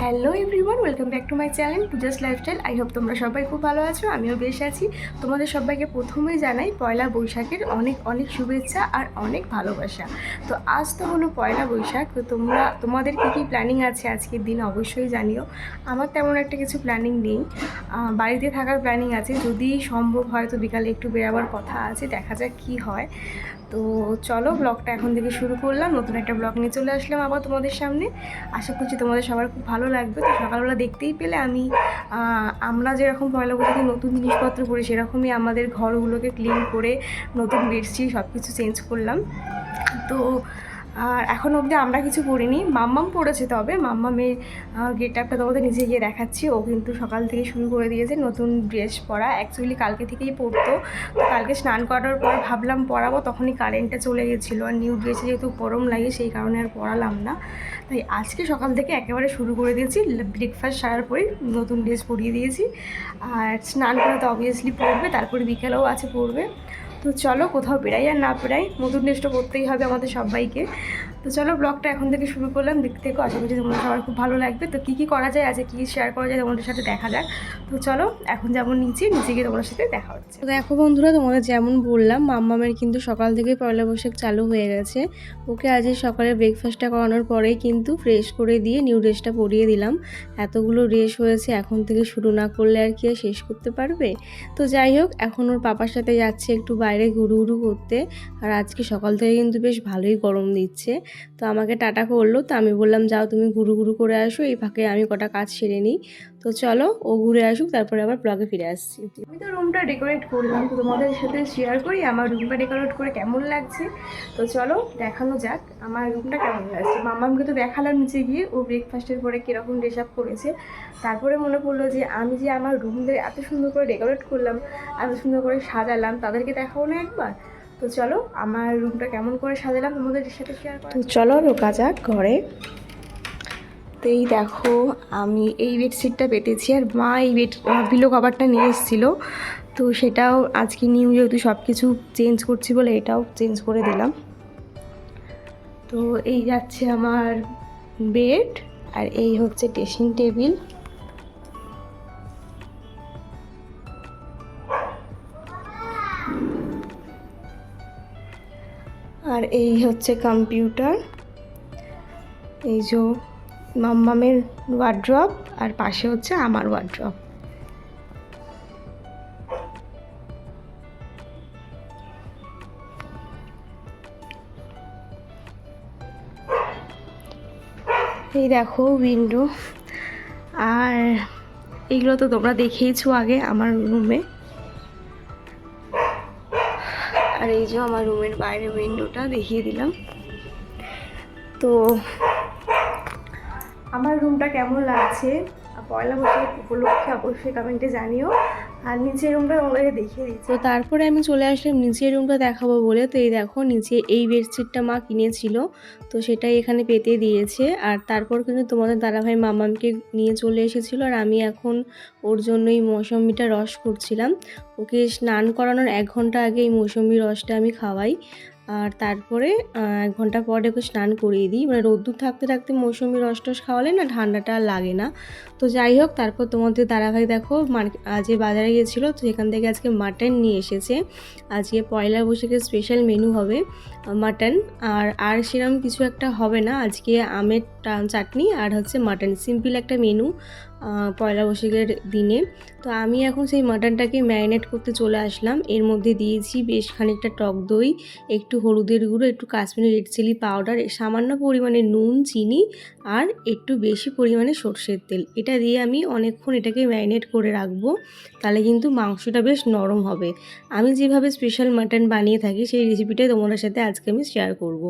Hello everyone, welcome back to my channel Puja's lifestyle. I hope তোমরা সবাই খুব ভালো আছো, আমিও বেশ আছি। তোমাদের সবাইকে প্রথমেই জানাই পয়লা বৈশাখের অনেক অনেক শুভেচ্ছা আর অনেক ভালোবাসা। তো আজ তো হলো পয়লা বৈশাখ, তো তোমাদের কী কী প্ল্যানিং আছে আজকের দিন অবশ্যই জানিও। আমার তেমন একটা কিছু প্ল্যানিং নেই, বাড়িতে থাকার প্ল্যানিং আছে, যদি সম্ভব হয় তো বিকালে একটু বেরাবার কথা আছে, দেখা যাক কী হয়। তো চলো ব্লগটা এখন থেকে শুরু করলাম, নতুন একটা ব্লগ নিয়ে চলে আসলাম আবার তোমাদের সামনে। আশা করছি তোমাদের সবার খুব ভালো লাগবে। তো সকালবেলা দেখতেই পেলে আমরা যেরকম পয়লা বৈশাখে নতুন জিনিসপত্র করি সেরকমই আমাদের ঘরগুলোকে ক্লিন করে নতুন বেডশিট সব কিছু চেঞ্জ করলাম। তো আর এখন অবধি আমরা কিছু করিনি, মাম্মাম পড়েছে, তবে মাম্মামের গেট আপটা তোমাদের নিচে গিয়ে দেখাচ্ছি। ও কিন্তু সকাল থেকে শুরু করে দিয়েছে নতুন ড্রেস পরা, অ্যাকচুয়ালি কালকে থেকেই পরতো। তো কালকে স্নান করার পর ভাবলাম পরাবো, তখনই কারেন্টটা চলে গেছিলো, আর নিউ ড্রেসে যেহেতু গরম লাগে সেই কারণে আর পরালাম না। তাই আজকে সকাল থেকে একেবারে শুরু করে দিয়েছি, ব্রেকফাস্ট সারার পরেই নতুন ড্রেস পরিয়ে দিয়েছি। আর স্নান করা তো অবভিয়াসলি পরবে, তারপরে বিকেলেও আছে পরবে। তো চলো কোথাও বেড়াই আর না বেড়াই, নতুন ড্রেসটা পরতেই হবে আমাদের সবাইকে। তো চলো ব্লগটা এখন থেকে শুরু করলাম, দেখতে থেকো, আশা করছি তোমাদের সবার খুব ভালো লাগবে। তো কী কী করা যায়, আছে কী শেয়ার করা যায় তোমাদের সাথে দেখা যাক। তো চলো এখন যেমন নিচে গিয়ে তোমাদের সাথে দেখা হচ্ছে। তো দেখো বন্ধুরা, তোমাদের যেমন বললাম মাম্মামের কিন্তু সকাল থেকে পয়লা বৈশাখ চালু হয়ে গেছে। ওকে আজ সকালে ব্রেকফাস্টটা করানোর পরেই কিন্তু ফ্রেশ করে দিয়ে নিউ ড্রেসটা পরিয়ে দিলাম। এতগুলো ড্রেস হয়েছে, এখন থেকে শুরু না করলে আর কি আর শেষ করতে পারবে। তো যাই হোক, এখন ওর পাপার সাথে যাচ্ছে একটু বাইরে ঘুরু করতে। আর আজকে সকাল থেকে কিন্তু বেশ ভালোই গরম দিচ্ছে। তো আমাকে টাটা করলো, তো আমি বললাম যাও তুমি ঘুরু করে আসো, এই ফাঁকে আমি কটা কাজ সেরে নিই। তো চলো ও ঘুরে আসুক, তারপরে আবার ব্লগে ফিরে আসছি। আমি তো রুমটা ডেকোরেট করলাম, তো তোমাদের সাথে শেয়ার করি আমার রুমটা ডেকোরেট করে কেমন লাগছে। তো চলো দেখানো যাক আমার রুমটা কেমন লাগছে। মাম্মামকে তো দেখালাম নিচে গিয়ে ও ব্রেকফাস্টের পরে কীরকম ড্রেস আপ করেছে। তারপরে মনে পড়লো যে আমি যে আমার রুমদের এত সুন্দর করে ডেকোরেট করলাম, এত সুন্দর করে সাজালাম, তাদেরকে দেখাবো না একবার? তো চলো আমার রুমটা কেমন করে সাজালাম তোমাদের সাথে শেয়ার করা। তো চলো ঢোকা যাক ঘরে। তো এই দেখো আমি এই বেডশিটটা পেতেছি, আর মা এই পিলো কভারটা নিয়ে এসেছিলো। তো সেটাও আজকে নিউ, যেহেতু সব কিছু চেঞ্জ করছি বলে এটাও চেঞ্জ করে দিলাম। তো এই যাচ্ছে আমার বেড, আর এই হচ্ছে ড্রেসিং টেবিল। আর এই হচ্ছে কম্পিউটার, এই যে মাম্মামের ওয়ার্ড্রপ, আর পাশে হচ্ছে আমার ওয়ার্ড্রপ। এই দেখো উইন্ডো, আর এইগুলো তো তোমরা দেখেইছো আগে আমার রুমে। আর এই যে আমার রুমের বাইরে উইন্ডোটা দেখিয়ে দিলাম। তো আমার রুমটা কেমন লাগছে পয়লা বৈশাখ উপলক্ষে অবশ্যই কমেন্টে জানিও। আর নিচের রুমটা তোমাদেরকে দেখিয়ে দিচ্ছি। তো তারপরে আমি চলে আসলাম নিচের রুমটা দেখাবো বলে। তো এই দেখো নিচে এই বেডশিটটা মা কিনেছিল, তো সেটাই এখানে পেতে দিয়েছে। আর তারপর কিন্তু তোমাদের দাদাভাই মামামকে নিয়ে চলে এসেছিলো, আর আমি এখন ওর জন্য এই মৌসম্বিটা রস করছিলাম। ওকে স্নান করানোর 1 ঘন্টা আগে এই মৌসম্বি রসটা আমি খাওয়াই, আর তারপরে 1 ঘন্টা পরে ওকে স্নান করিয়ে দিই। মানে রোদ্দুর থাকতে থাকতে মৌসুমি রস টস খাওয়ালে না ঠান্ডাটা আর লাগে না। তো যাই হোক, তারপর তোমাদের দাদাভাই দেখো আজকে বাজারে গিয়েছিলো, তো সেখান থেকে আজকে মাটন নিয়ে এসেছে। আজকে পয়লা বৈশাখের স্পেশাল মেনু হবে মাটন, আর সেরকম কিছু একটা হবে না। আজকে আমের চাটনি আর হচ্ছে মাটন, সিম্পল একটা মেনু পয়লা বৈশাখের দিনে। তো আমি এখন সেই মাটনটাকে ম্যারিনেট করতে চলে আসলাম। এর মধ্যে দিয়েছি বেশ খানিকটা টক দই, একটু হলুদের গুঁড়ো, একটু কাশ্মীরি রেড চিলি পাউডার, সামান্য পরিমাণে নুন, চিনি, আর একটু বেশি পরিমাণে সর্ষের তেল। এটা দিয়ে আমি অনেকক্ষণ এটাকে ম্যারিনেট করে রাখবো, তাহলে কিন্তু মাংসটা বেশ নরম হবে। আমি যেভাবে স্পেশাল মাটন বানিয়ে থাকি সেই রেসিপিটাই তোমাদের সাথে আজকে আমি শেয়ার করব।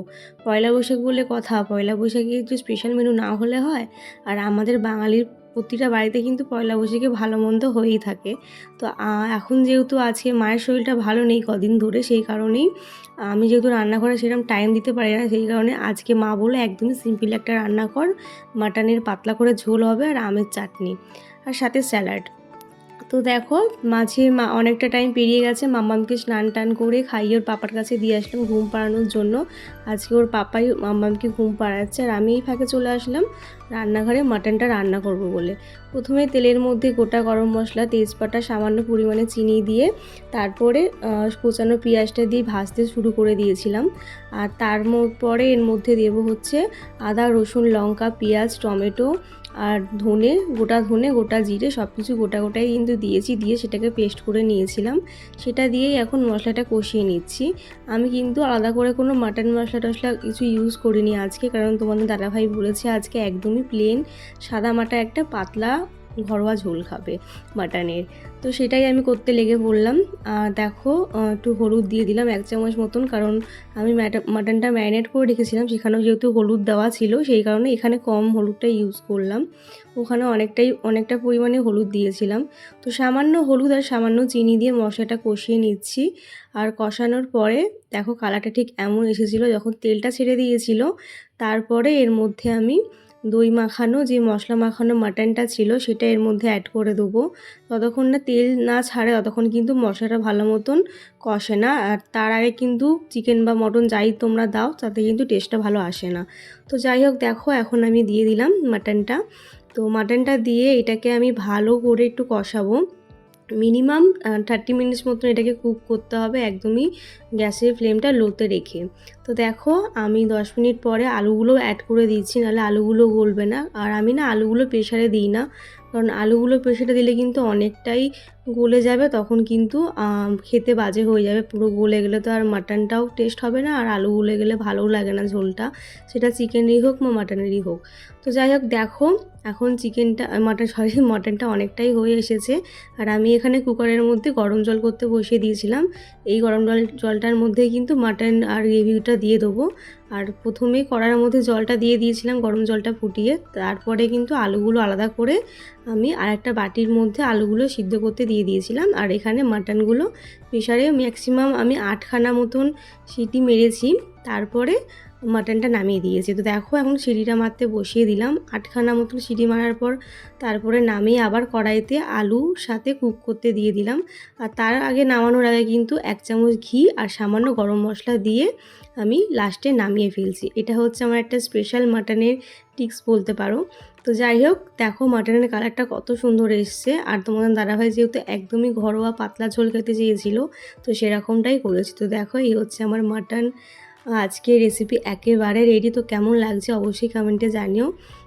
পয়লা বৈশাখ বলে কথা, পয়লা বৈশাখে একটু স্পেশাল মেনু না হলে হয়? আর আমাদের বাঙালির প্রতিটা বাড়িতে কিন্তু পয়লা বৈশাখে ভালো মন্দ হয়েই থাকে। তো এখন যেহেতু আজকে মায়ের শরীরটা ভালো নেই কদিন ধরে, সেই কারণেই আমি যেহেতু রান্নাঘরে সেরকম টাইম দিতে পারি না, সেই কারণে আজকে মা বলে একদমই সিম্পল একটা রান্না কর, মাটনের পাতলা করে ঝোল হবে আর আমের চাটনি আর সাথে স্যালাড। তো দেখো মাঝে অনেকটা টাইম পেরিয়ে গেছে, মাম্মামকে স্নান টান করে খাইয়ে ওর পাপার কাছে দিয়ে আসলাম ঘুম পাড়ানোর জন্য। আজকে ওর পাপাই মাম্মামকে ঘুম পাড়াচ্ছে আর আমি এই ফাঁকে চলে আসলাম রান্নাঘরে মাটনটা রান্না করব বলে। প্রথমে তেলের মধ্যে গোটা গরম মশলা, তেজপাতা, সামান্য পরিমাণে চিনি দিয়ে তারপরে কোচানো পেঁয়াজটা দিয়ে ভাজতে শুরু করে দিয়েছিলাম। আর পরে এর মধ্যে দেবো হচ্ছে আদা, রসুন, লঙ্কা, পেঁয়াজ, টমেটো আর গোটা ধনে, গোটা জিরে সব কিছু গোটাই কিন্তু দিয়েছি, দিয়ে সেটাকে পেস্ট করে নিয়েছিলাম। সেটা দিয়েই এখন মশলাটা কষিয়ে নিচ্ছি। আমি কিন্তু আলাদা করে কোনো মাটন মশলা টশলা কিছু ইউজ করিনি আজকে, কারণ তোমাদের দাদাভাই বলেছে আজকে একদমই প্লেন সাদা মাটা একটা পাতলা ঘরোয়া ঝোল খাবে মাটনের। তো সেটাই আমি করতে লেগে পড়লাম। দেখো একটু হলুদ দিয়ে দিলাম 1 চামচ মতন, কারণ আমি মাটনটা ম্যারিনেট করে রেখেছিলাম, সেখানেও যেহেতু হলুদ দেওয়া ছিল সেই কারণে এখানে কম হলুদটা ইউজ করলাম। ওখানে অনেকটা পরিমাণে হলুদ দিয়েছিলাম। তো সামান্য হলুদ আর সামান্য চিনি দিয়ে মশলাটা কষিয়ে নিচ্ছি। আর কষানোর পরে দেখো কালারটা ঠিক এমন এসেছিলো যখন তেলটা ছেড়ে দিয়েছিল। তারপরে এর মধ্যে আমি দই মাখানো যে মশলা মাখানো মাটনটা ছিল সেটা এর মধ্যে অ্যাড করে দেবো। ততক্ষণ না তেল না ছাড়ে ততক্ষণ কিন্তু মশলাটা ভালো মতন কষে না। আর তার আগে কিন্তু চিকেন বা মটন যাই তোমরা দাও তাতে কিন্তু টেস্টটা ভালো আসে না। তো যাই হোক দেখো এখন আমি দিয়ে দিলাম মাটনটা। তো মাটনটা দিয়ে এটাকে আমি ভালো করে একটু কষাবো। মিনিমাম 30 মিনিটস মতন এটাকে কুক করতে হবে, একদমই গ্যাসের ফ্লেমটা লোতে রেখে। তো দেখো আমি 10 মিনিট পরে আলুগুলো অ্যাড করে দিচ্ছি, নাহলে আলুগুলো গলবে না। আর আমি না আলুগুলো প্রেশারে দিই না, কারণ আলুগুলো প্রেশারে দিলে কিন্তু অনেকটাই গলে যাবে, তখন কিন্তু খেতে বাজে হয়ে যাবে। পুরো গলে গেলে তো আর মাটনটাও টেস্ট হবে না, আর আলু গলে গেলে ভালোও লাগে না ঝোলটা, সেটা চিকেনেরই হোক বা মাটনেরই হোক। তো যাই হোক দেখো এখন মটনটা অনেকটাই হয়ে এসেছে। আর আমি এখানে কুকারের মধ্যে গরম জল করতে বসিয়ে দিয়েছিলাম। এই গরম জলটার মধ্যে কিন্তু মাটন আর গ্রেভিটা দিয়ে দেবো। আর প্রথমে কড়াইয়ের মধ্যে জলটা দিয়ে দিয়েছিলাম গরম জলটা ফুটিয়ে, তারপরে কিন্তু আলুগুলো আলাদা করে আমি আরেকটা বাটির মধ্যে আলুগুলো সিদ্ধ করতে দিয়ে দিয়েছিলাম। আর এখানে মাটনগুলো প্রেশারে ম্যাক্সিমাম আমি 8খানা মতন সিটি মেরেছি, তারপরে মাটনটা নামিয়ে দিয়েছি। তো দেখো এখন সিটিটা মারতে বসিয়ে দিলাম 8খানা মতন সিটি মারার পর, তারপরে নামিয়ে আবার কড়াইতে আলুর সাথে কুক করতে দিয়ে দিলাম। আর তার আগে নামানোর আগে কিন্তু 1 চামচ ঘি আর সামান্য গরম মশলা দিয়ে আমি লাস্টে নামিয়ে ফেলছি। এটা হচ্ছে আমার একটা স্পেশাল মাটনের টিপস বলতে পারো। তো যাই হোক দেখো মাটনের কালারটা কত সুন্দর এসছে। আর তোমাদের দাদাভাই যেহেতু একদমই ঘরোয়া পাতলা ঝোল খেতে চেয়েছিল, তো সেরকমটাই করেছি। তো দেখো এই হচ্ছে আমার মাটন আজকে রেসিপি একেবারে রেডি। তো কেমন লাগছে অবশ্যই কমেন্টে জানিও।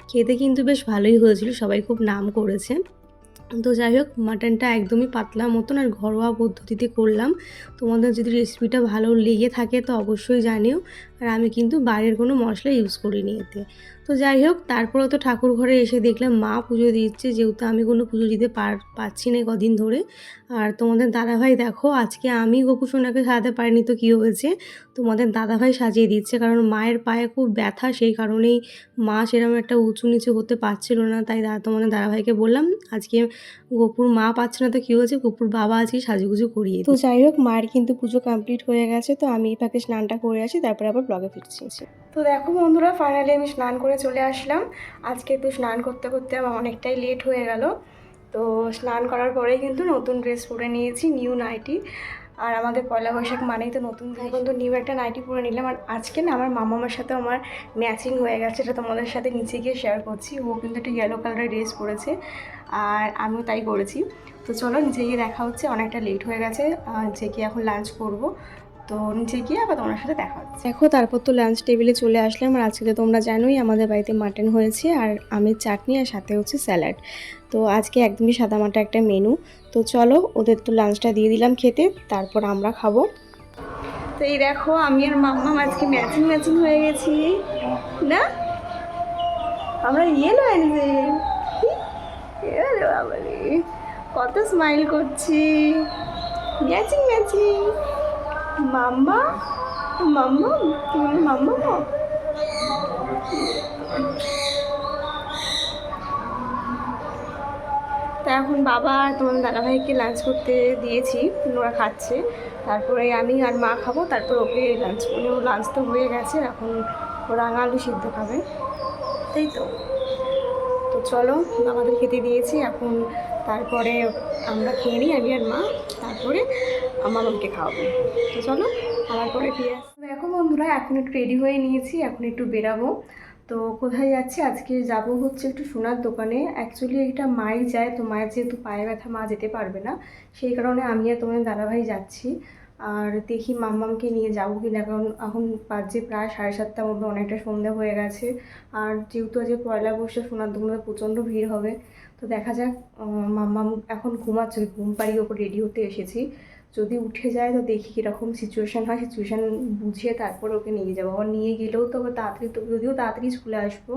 খেতে কিন্তু বেশ ভালোই হয়েছিল, সবাই খুব নাম করেছে। তো যাই হোক মাটনটা একদমই পাতলা মতন আর ঘরোয়া পদ্ধতিতে করলাম। তোমাদের যদি রেসিপিটা ভালো লেগে থাকে তো অবশ্যই জানিও। আর আমি কিন্তু বাইরের কোনো মশলা ইউজ করিনি এতে। তো যাই হোক তারপরে তো ঠাকুর ঘরে এসে দেখলাম মা পুজো দিচ্ছে, যেহেতু আমি কোনো পুজো দিতে পারছি না কদিন ধরে। আর তোমাদের দাদাভাই দেখো আজকে আমি গোপু সোনাকে সাজাতে পারিনি তো কী হয়েছে, তোমাদের দাদাভাই সাজিয়ে দিচ্ছে। কারণ মায়ের পায়ে খুব ব্যথা, সেই কারণেই মা সেরকম একটা উঁচু নিচু হতে পারছিল না। তাই তোমাদের দাদাভাইকে বললাম আজকে গোপুর মা পাচ্ছে না তো কী হয়েছে, গোপুর বাবা আজকে সাজুগুজু করিয়ে। তো যাই হোক মায়ের কিন্তু পুজো কমপ্লিট হয়ে গেছে। তো আমি এই ফাঁকে স্নানটা করে আসি, তারপরে আবার ব্লগে ফিরছি। তো দেখো বন্ধুরা ফাইনালি আমি স্নান করে চলে আসলাম। আজকে তো স্নান করতে করতে আমার অনেকটাই লেট হয়ে গেল। তো স্নান করার পরেই কিন্তু নতুন ড্রেস পরে নিয়েছি, নিউ নাইটি। আর আমাদের পয়লা বৈশাখ মানেই তো নতুন, এখন তো নিউ একটা নাইটি পরে নিলাম। আর আজকে না আমার মামার সাথে আমার ম্যাচিং হয়ে গেছে, এটা তোমাদের সাথে নিচে গিয়ে শেয়ার করছি। ও কিন্তু একটা ইয়েলো কালারের ড্রেস পরেছে আর আমিও তাই করেছি। তো চলো নিচে গিয়ে দেখা হচ্ছে, অনেকটা লেট হয়ে গেছে, নিচে গিয়ে এখন লাঞ্চ করব। তো নিচে গিয়ে আবার তোমার সাথে দেখা হচ্ছে। দেখো তারপর তো লাঞ্চ টেবিলে চলে আসলাম। আর আজকে তোমরা জানোই আমাদের বাড়িতে মাটন হয়েছে আর আমের চাটনি আর সাথে হচ্ছে স্যালাড। তো আজকে একদমই সাদামাটা একটা মেনু। তো চলো ওদের তো লাঞ্চটা দিয়ে দিলাম খেতে, তারপর আমরা খাবো। তো এই দেখো আমি আর মাম্মা আজকে ম্যাচিং হয়ে গেছি না, আমরা ইয়েলো এনেছি। কত স্মাইল করছি, ম্যাচিং মাম্মা তুমি মাম্মা। তা এখন বাবা আর তোমার দাদাভাইকে লাঞ্চ করতে দিয়েছি, ওরা খাচ্ছে। তারপরে আমি আর মা খাবো, তারপর ওকে লাঞ্চ, ও লাঞ্চ তো হয়ে গেছে, এখন ও রাঙা আলু সিদ্ধ খাবে, তাই তো। তো চলো আমাদের খেতে দিয়েছি, এখন তারপরে আমরা খেয়ে নিই আমি আর মা, তারপরে মামাকে খাওয়াবো। তো চলো আবার পরে ফিরে আসবো। দেখো বন্ধুরা, এখন একটু রেডি হয়ে নিয়েছি, এখন একটু বেরাবো। তো কোথায় যাচ্ছি আজকে, যাব হচ্ছে একটু সোনার দোকানে। অ্যাকচুয়ালি এটা মাই যায়, তো মায়ের যেহেতু পায়ে ব্যথা মা যেতে পারবে না, সেই কারণে আমি আর তোমার দাদাভাই যাচ্ছি। আর দেখি মাম্মামকে নিয়ে যাবো কি না, কারণ এখন বাজে প্রায় 7:30টার মধ্যে, অনেকটা সন্ধ্যা হয়ে গেছে। আর যেহেতু আজকে পয়লা বৈশাখ, সোনার দোকানে প্রচণ্ড ভিড় হবে। তো দেখা যাক, মাম্মাম এখন ঘুমাচ্ছে, ঘুম পাড়িয়ে ওপর রেডি হতে এসেছি। যদি উঠে যায় তো দেখি কীরকম সিচুয়েশান হয়, সিচুয়েশান বুঝিয়ে তারপর ওকে নিয়ে যাবো। আবার নিয়ে গেলেও তো আবার তাড়াতাড়ি, তো যদিও তাড়াতাড়ি চলে আসবো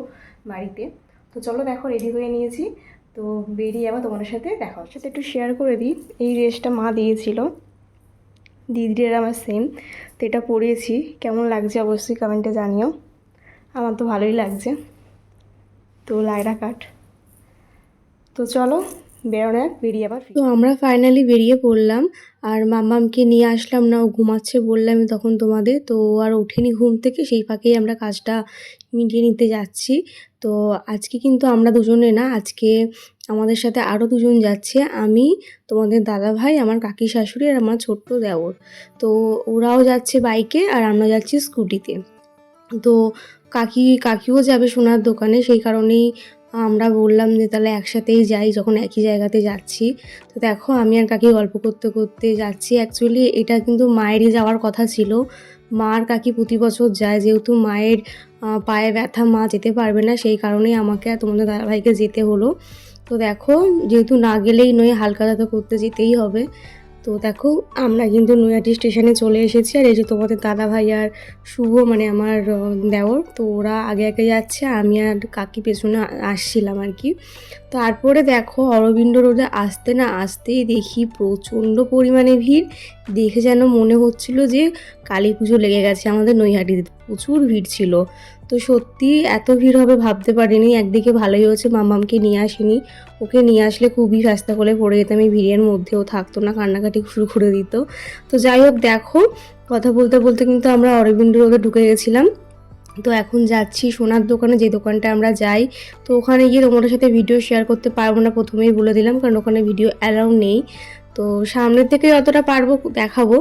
বাড়িতে। তো চলো দেখো, রেডি হয়ে নিয়েছি, তো বেরিয়ে আবার তোমাদের সাথে দেখা হচ্ছে। একটু শেয়ার করে দিই, এই ড্রেসটা মা দিয়েছিল, দিদির আমার সেম। তো এটা পরিয়েছি, কেমন লাগছে অবশ্যই কমেন্টে জানিও। আমার তো ভালোই লাগছে। তো লাইরা কাট। তো চলো বেরোনো, বেরিয়ে আবার। তো আমরা ফাইনালি বেরিয়ে পড়লাম, আর মাম্মামকে নিয়ে আসলাম না, ও ঘুমাচ্ছে বললামই তখন তোমাদের। তো আর ওঠেনি ঘুম থেকে, সেই ফাঁকেই আমরা কাজটা মিটিয়ে নিতে যাচ্ছি। তো আজকে কিন্তু আমরা দুজনে না, আজকে আমাদের সাথে আরও দুজন যাচ্ছে। আমি, তোমাদের দাদা ভাই, আমার কাকি শাশুড়ি আর আমার ছোট্ট দেওর। তো ওরাও যাচ্ছে বাইকে আর আমরা যাচ্ছি স্কুটিতে। তো কাকিও যাবে সোনার দোকানে, সেই কারণেই আমরা বললাম যে তাহলে একসাথেই যাই, যখন একই জায়গাতে যাচ্ছি। তো দেখো আমি আর কাকি গল্প করতে করতে যাচ্ছি। অ্যাকচুয়ালি এটা কিন্তু মায়েরই যাওয়ার কথা ছিল, মা আর কাকি প্রতি বছর যায়, যেহেতু মায়ের পায়ে ব্যথা, মা যেতে পারবে না, সেই কারণেই আমাকে আর তোমাদের দাদাভাইকে যেতে হলো। তো দেখো, যেহেতু না গেলেই নয়, হালকা করতে যেতেই হবে। তো দেখো আমরা কিন্তু নৈহাটি স্টেশনে চলে এসেছি, আর এই যে তোমাদের দাদা ভাই আর শুভ, মানে আমার দেওর, তো ওরা আগে আগে যাচ্ছে, আমি আর কাকি পেছনে আসছিলাম আর কি। তারপরে দেখো অরবিন্দ রোডে আসতে না আসতেই দেখি প্রচণ্ড পরিমাণে ভিড়। দেখে যেন মনে হচ্ছিল যে কালী পুজো লেগে গেছে আমাদের নৈহাটিতে, প্রচুর ভিড় ছিল। তো সত্যি এত ভিড় হবে ভাবতে পারিনি। একদিকে ভালোই হয়েছে মামামকে নিয়ে আসিনি, ওকে নিয়ে আসলে খুবই রাস্তা করে পড়ে যেতাম এই ভিড়ের মধ্যেও, থাকতো না, কান্নাকাটি শুরু করে দিত। তো যাই হোক, দেখো কথা বলতে বলতে কিন্তু আমরা অরবিন্দ রোডে ঢুকে গেছিলাম। তো এখন যাচ্ছি সোনার দোকানে, যে দোকানটা আমরা যাই। তো ওখানে গিয়ে তোমাদের সাথে ভিডিও শেয়ার করতে পারবো না, প্রথমেই বলে দিলাম, কারণ ওখানে ভিডিও অ্যালাউ নেই। তো সামনের থেকে যতটা পারবো দেখাবো।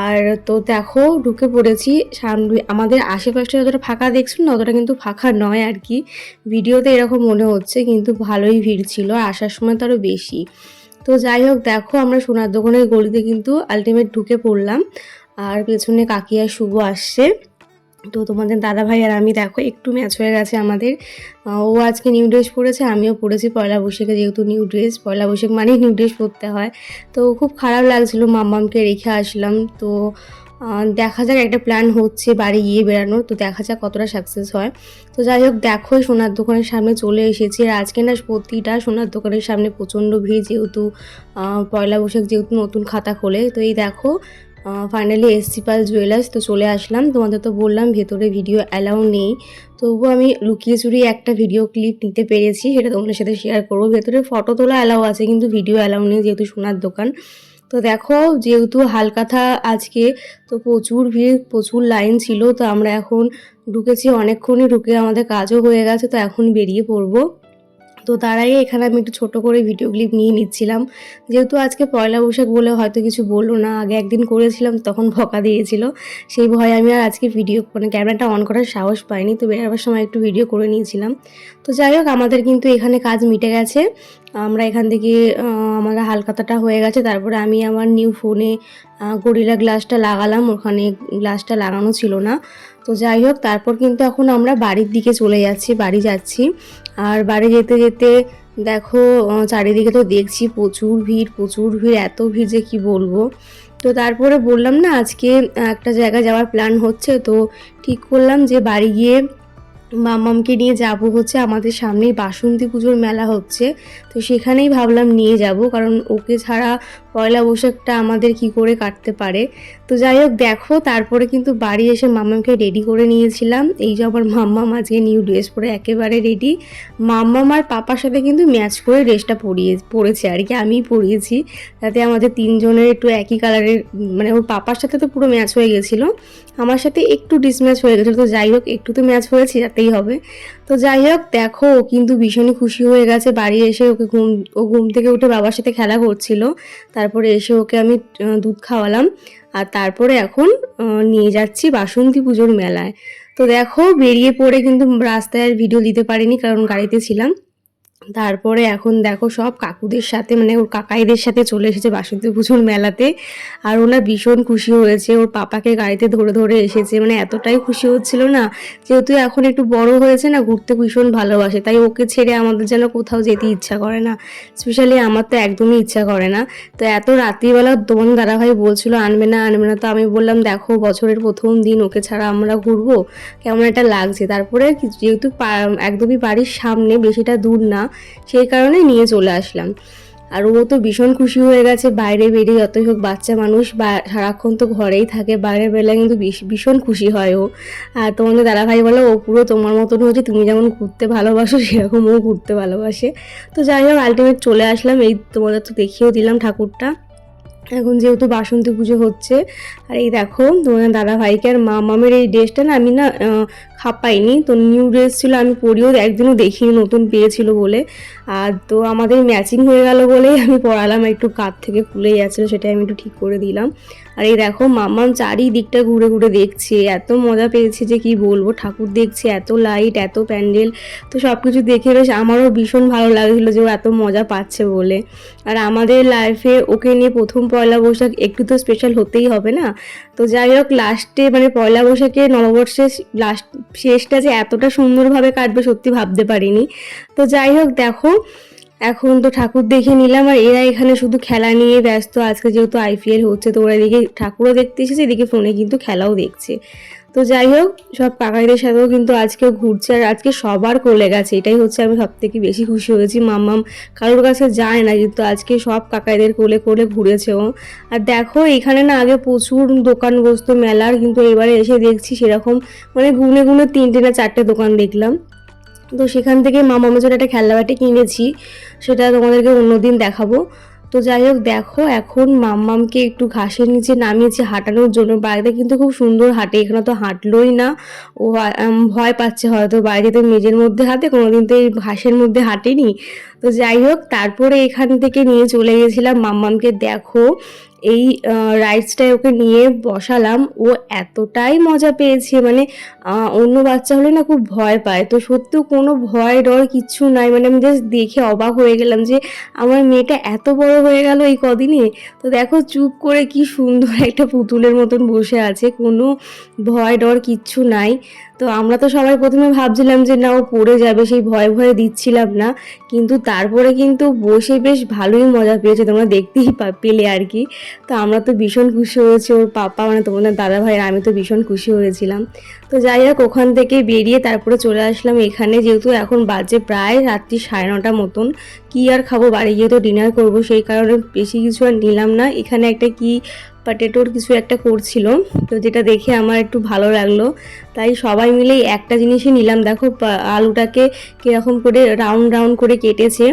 আর তো দেখো ঢুকে পড়েছি, সামনে আমাদের আশেপাশটা যতটা ফাঁকা দেখছো না, অতটা কিন্তু ফাঁকা নয় আর কি, ভিডিওতে এরকম মনে হচ্ছে, কিন্তু ভালোই ভিড় ছিল, আসার সময় তো আরও বেশি। তো যাই হোক, দেখো আমরা সোনার দোকানের গলিতে কিন্তু আলটিমেট ঢুকে পড়লাম, আর পেছনে কাকি আর শুভ আসছে। তো তোমাদের দাদা ভাই আর আমি দেখো একটু ম্যাচ হয়ে গেছে আমাদের। ও আজকে নিউ ড্রেস পরেছে, আমিও পরেছি পয়লা বৈশাখে, যেহেতু নিউ ড্রেস, পয়লা বৈশাখ মানেই নিউ ড্রেস পরতে হয়। তো খুব খারাপ লাগছিল, মাম্মামকে রেখে আসলাম। তো দেখা যাক, একটা প্ল্যান হচ্ছে বাড়ি গিয়ে বেড়ানোর, তো দেখা যাক কতটা সাকসেস হয়। তো যাই হোক, দেখো সোনার দোকানের সামনে চলে এসেছি, আর আজকে না প্রতিটা সোনার দোকানের সামনে প্রচণ্ড ভিড়, যেহেতু পয়লা বৈশাখ, যেহেতু নতুন খাতা খোলে। তো এই দেখো ফাইনালি এসসি পাল জুয়েলার্স, তো চলে আসলাম। তোমাদের তো বললাম ভেতরে ভিডিও অ্যালাউ নেই, তবুও আমি লুকিয়ে চুরিয়ে একটা ভিডিও ক্লিপ নিতে পেরেছি, সেটা তোমাদের সাথে শেয়ার করবো। ভেতরে ফটো তোলা অ্যালাউ আছে, কিন্তু ভিডিও অ্যালাউ নেই, যেহেতু সোনার দোকান। তো দেখো যেহেতু হালকাথা আজকে, তো প্রচুর ভিড়, প্রচুর লাইন ছিল। তো আমরা এখন ঢুকেছি, অনেকক্ষণই ঢুকে আমাদের কাজও হয়ে গেছে, তো এখন বেরিয়ে পড়বো। তো তার আগে এখানে আমি একটু ছোটো করে ভিডিও ক্লিপ নিয়ে নিচ্ছিলাম, যেহেতু আজকে পয়লা বৈশাখ বলে হয়তো কিছু বললো না, আগে একদিন করেছিলাম তখন বকা দিয়েছিল, সেই ভয়ে আমি আর আজকে ভিডিও মানে ক্যামেরাটা অন করার সাহস পাইনি। তো বেরোবার সময় একটু ভিডিও করে নিয়েছিলাম। তো যাই হোক, আমাদের কিন্তু এখানে কাজ মিটে গেছে, আমরা এখান থেকে আমাদের হালখাতাটা হয়ে গেছে। তারপরে আমি আমার নিউ ফোনে গরিলা গ্লাসটা লাগালাম, ওখানে গ্লাসটা লাগানো ছিল না। তো যাই হোক, তারপর কিন্তু এখন আমরা বাড়ির দিকে চলে যাচ্ছি, বাড়ি যাচ্ছি। আর বাড়ি যেতে যেতে দেখো চারিদিকে তো দেখছি প্রচুর ভিড়, প্রচুর ভিড়, এত ভিড় যে কি বলবো। তো তারপরে বললাম না আজকে একটা জায়গায় যাওয়ার প্ল্যান হচ্ছে, তো ঠিক করলাম যে বাড়ি গিয়ে মাম্মামকে নিয়ে যাব, হচ্ছে আমাদের সামনেই বাসন্তী পুজোর মেলা হচ্ছে, তো সেখানেই ভাবলাম নিয়ে যাব, কারণ ওকে ছাড়া পয়লা বৈশাখটা আমাদের কি করে কাটতে পারে। তো যাই হোক, দেখো তারপরে কিন্তু বাড়ি এসে মাম্মামকে রেডি করে নিয়েছিলাম। এই যে আমার মাম্মাম আজকে নিউ ড্রেস পরে একেবারে রেডি, মাম্মাম আর পাপার সাথে কিন্তু ম্যাচ করে ড্রেসটা পরেছে আর কি, আমিই পরিয়েছি, তাতে আমাদের তিনজনের একটু একই কালারের, মানে ওর পাপার সাথে তো পুরো ম্যাচ হয়ে গেছিলো, আমার সাথে একটু ডিসম্যাচ হয়ে গেছিলো। তো যাই হোক, একটু তো ম্যাচ হয়েছে, যাতে করতেই হবে। তো যাই হোক দেখো, ও কিন্তু ভীষণই খুশি হয়ে গেছে। বাড়ি এসে ও ঘুম থেকে উঠে বাবার সাথে খেলা করছিল, তারপরে এসে ওকে আমি দুধ খাওয়ালাম। আর তারপরে এখন নিয়ে যাচ্ছি বাসন্তী পুজোর মেলায়। তো দেখো বেরিয়ে পড়ে কিন্তু রাস্তায় আর ভিডিও দিতে পারিনি, কারণ গাড়িতে ছিলাম। তারপরে এখন দেখো সব কাকুদের সাথে, মানে ওর কাকাইদের সাথে চলে এসেছে বাসন্তী পুজোর মেলাতে। আর ওরা ভীষণ খুশি হয়েছে, ওর পাপাকে গাড়িতে ধরে ধরে এসেছে, মানে এতটাই খুশি হচ্ছিল না। যেহেতু এখন একটু বড় হয়েছে না, ঘুরতে ভীষণ ভালোবাসে, তাই ওকে ছেড়ে আমাদের যেন কোথাও যেতে ইচ্ছা করে না। স্পেশালি আমার তো একদমই ইচ্ছা করে না। তো এত রাত্রিবেলা তোমার দাদাভাই বলছিল আনবে না আনবে না, তো আমি বললাম দেখো বছরের প্রথম দিন, ওকে ছাড়া আমরা ঘুরবো, কেমন একটা লাগছে। তারপরে যেহেতু একদমই বাড়ির সামনে, বেশিটা দূর না, সেই কারণে নিয়ে চলে আসলাম। আর ও তো ভীষণ খুশি হয়ে গেছে। বাইরে বেরিয়ে যতই হোক বাচ্চা মানুষ, বা সারাক্ষণ তো ঘরেই থাকে, বাইরে বেরোলে কিন্তু ভীষণ খুশি হয় ও। আর তোমাদের দাদাভাই বলো ও পুরো তোমার মতন হয়েছে, তুমি যেমন ঘুরতে ভালোবাসো সেরকম ও ঘুরতে ভালোবাসে। তো যাই হোক আলটিমেট চলে আসলাম। এই তোমাদের তো দেখিয়েও দিলাম ঠাকুরটা। এখন যেহেতু বাসন্তী পুজো হচ্ছে, আর এই দেখো তোমার দাদা ভাইকে আর মামের এই ড্রেসটা না আমি না খাপাইনি, তো নিউ ড্রেস ছিল, আমি পরিও একদিনও দেখিনি, নতুন পেয়েছিল বলে। আর তো আমাদের ম্যাচিং হয়ে গেল বলেই আমি পরালাম, একটু কাঁধ থেকে খুলে যাচ্ছিলো, সেটা আমি একটু ঠিক করে দিলাম। আর এই দেখো মাম্মাম চারিদিকটা ঘুরে ঘুরে দেখছে, এত মজা পেয়েছে যে কি বলবো। ঠাকুর দেখছে, এত লাইট, এত প্যান্ডেল, তো সব কিছু দেখে বেশ আমারও ভীষণ ভালো লাগছিলো যে ও এত মজা পাচ্ছে বলে। আর আমাদের লাইফে ওকে নিয়ে প্রথম পয়লা বৈশাখ একটু তো স্পেশাল হতেই হবে না। তো যাই হোক লাস্টে মানে পয়লা বৈশাখে নববর্ষের লাস্ট শেষটা যে এতটা সুন্দরভাবে কাটবে সত্যি ভাবতে পারিনি। তো যাই হোক দেখো এখন তো ঠাকুর দেখে নিলাম, আর এরা এখানে শুধু খেলা নিয়ে ব্যস্ত। আজকে যেহেতু আইপিএল হচ্ছে, তো ওরা এদিকে ঠাকুরও দেখতে এসেছে, এদিকে ফোনে কিন্তু খেলাও দেখছে। তো যাই হোক সব কাকাইদের সাথেও কিন্তু আজকেও ঘুরছে, আর আজকে সবার কোলে গেছে, এটাই হচ্ছে আমি সব থেকে বেশি খুশি হয়েছি। মাম্মাম কারোর কাছে যায় না, কিন্তু আজকে সব কাকাইদের কোলে কোলে ঘুরেছে ও। আর দেখো এখানে না আগে প্রচুর দোকান বসতো মেলার, কিন্তু এবারে এসে দেখছি সেরকম মানে গুনে গুনে 3টে না 4টে দোকান দেখলাম। তো সেখান থেকে মামামের জন্য একটা খেলনা বাটি কিনেছি, সেটা তোমাদেরকে অন্যদিন দেখাবো। তো যাই হোক দেখো এখন মাম্মামকে একটু ঘাসের নিচে নামিয়েছি হাঁটানোর জন্য। বাড়িতে কিন্তু খুব সুন্দর হাঁটে, এখানে তো হাঁটলোই না, ও ভয় পাচ্ছে হয়তো, বাইরে তো মেঝের মধ্যে হাঁটে, কোনোদিন তো এই ঘাসের মধ্যে হাঁটেনি। তো যাই হোক তারপরে এখান থেকে নিয়ে চলে গেছিলাম মাম্মামকে, দেখো এই রাইডসটায় ওকে নিয়ে বসালাম। ও এতটাই মজা পেয়েছে, মানে অন্য বাচ্চা হলে না খুব ভয় পায়, তো সত্যিও কোনো ভয় ডর কিচ্ছু নাই। মানে আমি জাস্ট দেখে অবাক হয়ে গেলাম যে আমার মেয়েটা এত বড় হয়ে গেল এই কদিনে। তো দেখো চুপ করে কি সুন্দর একটা পুতুলের মতন বসে আছে, কোনো ভয় ডর কিচ্ছু নাই। তো আমরা তো সবাই প্রথমে ভাবছিলাম যে না ও পড়ে যাবে, সেই ভয়ে ভয়ে দিচ্ছিলাম না, কিন্তু তারপরে কিন্তু বসে বেশ ভালোই মজা পেয়েছে, তোমরা দেখতেই পেলে আর কি। তো আমরা তো ভীষণ খুশি হয়েছি, ওর পাপা মানে তোমাদের দাদা ভাই আর আমি তো ভীষণ খুশি হয়েছিলাম। তো যাই হোক ওখান থেকে বেরিয়ে তারপরে চলে আসলাম এখানে, যেহেতু এখন বাজে প্রায় রাত্রি 9:30 মতন। কি আর খাবো, বাড়ি গিয়ে তো ডিনার করবো, সেই কারণে বেশি কিছু আর নিলাম না। এখানে একটা কি পটেটোর কিছু একটা করছিল, তো যেটা দেখে আমার একটু ভালো লাগলো, তাই সবাই মিলেই একটা জিনিসই নিলাম। দেখো আলুটাকে কীরকম করে রাউন্ড রাউন্ড করে কেটেছে,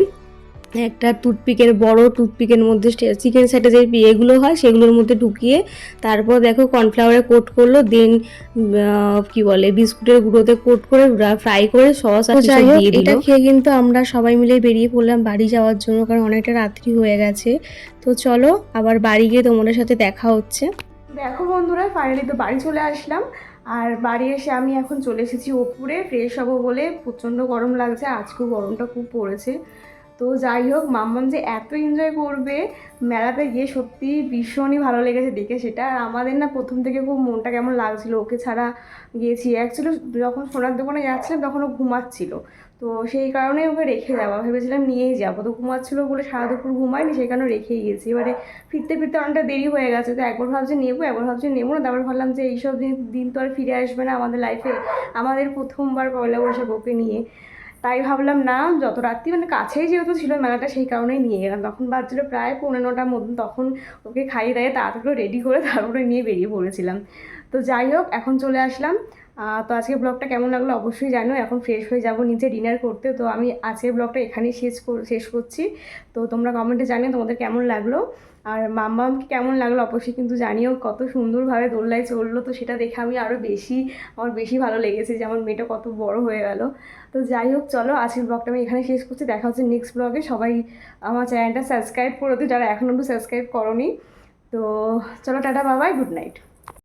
একটা টুথপিকের বড় টুথপিকের মধ্যে চিকেন সেটে যে এগুলো হয় সেগুলোর মধ্যে ঢুকিয়ে তারপর দেখো কর্নফ্লাওয়ারে কোট করলো, দেন কি বলে বিস্কুটের গুঁড়োতে কোট করে ফ্রাই করে সস আর দিয়ে দিল। এটা খেয়ে কিন্তু আমরা সবাই মিলে বেরিয়ে পড়লাম বাড়ি যাওয়ার জন্য, কারণ অনেকটা রাত্রি হয়ে গেছে। তো চলো আবার বাড়ি গিয়ে তোমাদের সাথে দেখা হচ্ছে। দেখো বন্ধুরা ফাইনালি তো বাড়ি চলে আসলাম। আর বাড়ি এসে আমি এখন চলে এসেছি ওপরে ফ্রেশ হবো বলে, প্রচণ্ড গরম লাগছে, আজকেও গরমটা খুব পড়েছে। তো যাই হোক মাম্মাম যে এত এনজয় করবে মেলাতে গিয়ে সত্যি ভীষণই ভালো লেগেছে দেখে সেটা। আর আমাদের না প্রথম থেকে খুব মনটা কেমন লাগছিল, ওকে ছাড়া গিয়েছি। অ্যাকচুয়ালি যখন সোনার দোকানে যাচ্ছিলাম তখন ও ঘুমাচ্ছিল, তো সেই কারণেই ওকে রেখে যাওয়া, ভেবেছিলাম নিয়েই যাবো, তো ঘুমাচ্ছিলো বলে সারা দুপুর ঘুমায়নি, সেই কারণে রেখেই গেছি। এবারে ফিরতে ফিরতে অনেকটা দেরি হয়ে গেছে, তো একবার ভাবছি নেবো একবার ভাবছি নেবো না, তারপর ভাবলাম যে এইসব দিন তো আর ফিরে আসবে না আমাদের লাইফে, আমাদের প্রথমবার পয়লা বৈশাখ ওকে নিয়ে। তাই ভাবলাম না যত রাত্রি মানে কাছেই যেহেতু ছিল মেলাটা, সেই কারণেই নিয়ে গেলাম। তখন বাজছিল প্রায় 9:45 মতন, তখন ওকে খাইয়ে দাইয়ে তাড়াতাড়ি রেডি করে তারপরে নিয়ে বেরিয়ে পড়েছিলাম। তো যাই হোক এখন চলে আসলাম তো আজকের ব্লগটা কেমন লাগলো অবশ্যই জানো। এখন ফ্রেশ হয়ে যাব নিচে ডিনার করতে। তো আমি আজকের ব্লগটা এখানেই শেষ করছি। তো তোমরা কমেন্টে জানিও তোমাদের কেমন লাগলো, আর মাম্মামকে কেমন লাগলো অবশ্যই কিন্তু জানিও। কত সুন্দরভাবে দোলনায় চললো, তো সেটা দেখে আমি আরও আমার বেশি ভালো লেগেছে যে আমার মেয়েটা কত বড় হয়ে গেল। তো যাই হোক, চলো আজকের ব্লগটা আমি এখানে শেষ করছি। দেখা হচ্ছে নেক্সট ব্লগে। সবাই আমার চ্যানেলটা সাবস্ক্রাইব করে দিও যারা এখন অব্দি সাবস্ক্রাইব করোনি। তো চলো, tata, bye bye, good night.